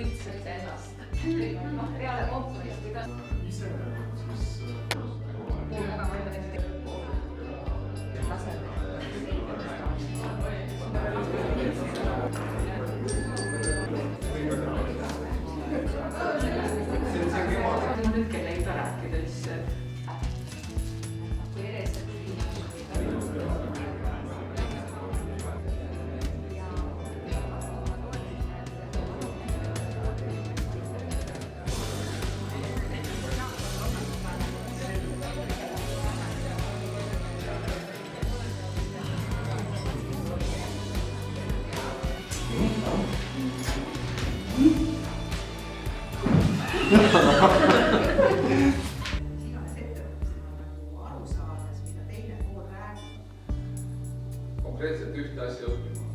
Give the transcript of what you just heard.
õitsete ennast. Peale konkurist, kuidas... Ise siis... Nüüd kelle ikka rääkida, siis kui eresed konkreetselt ühte asja õppima.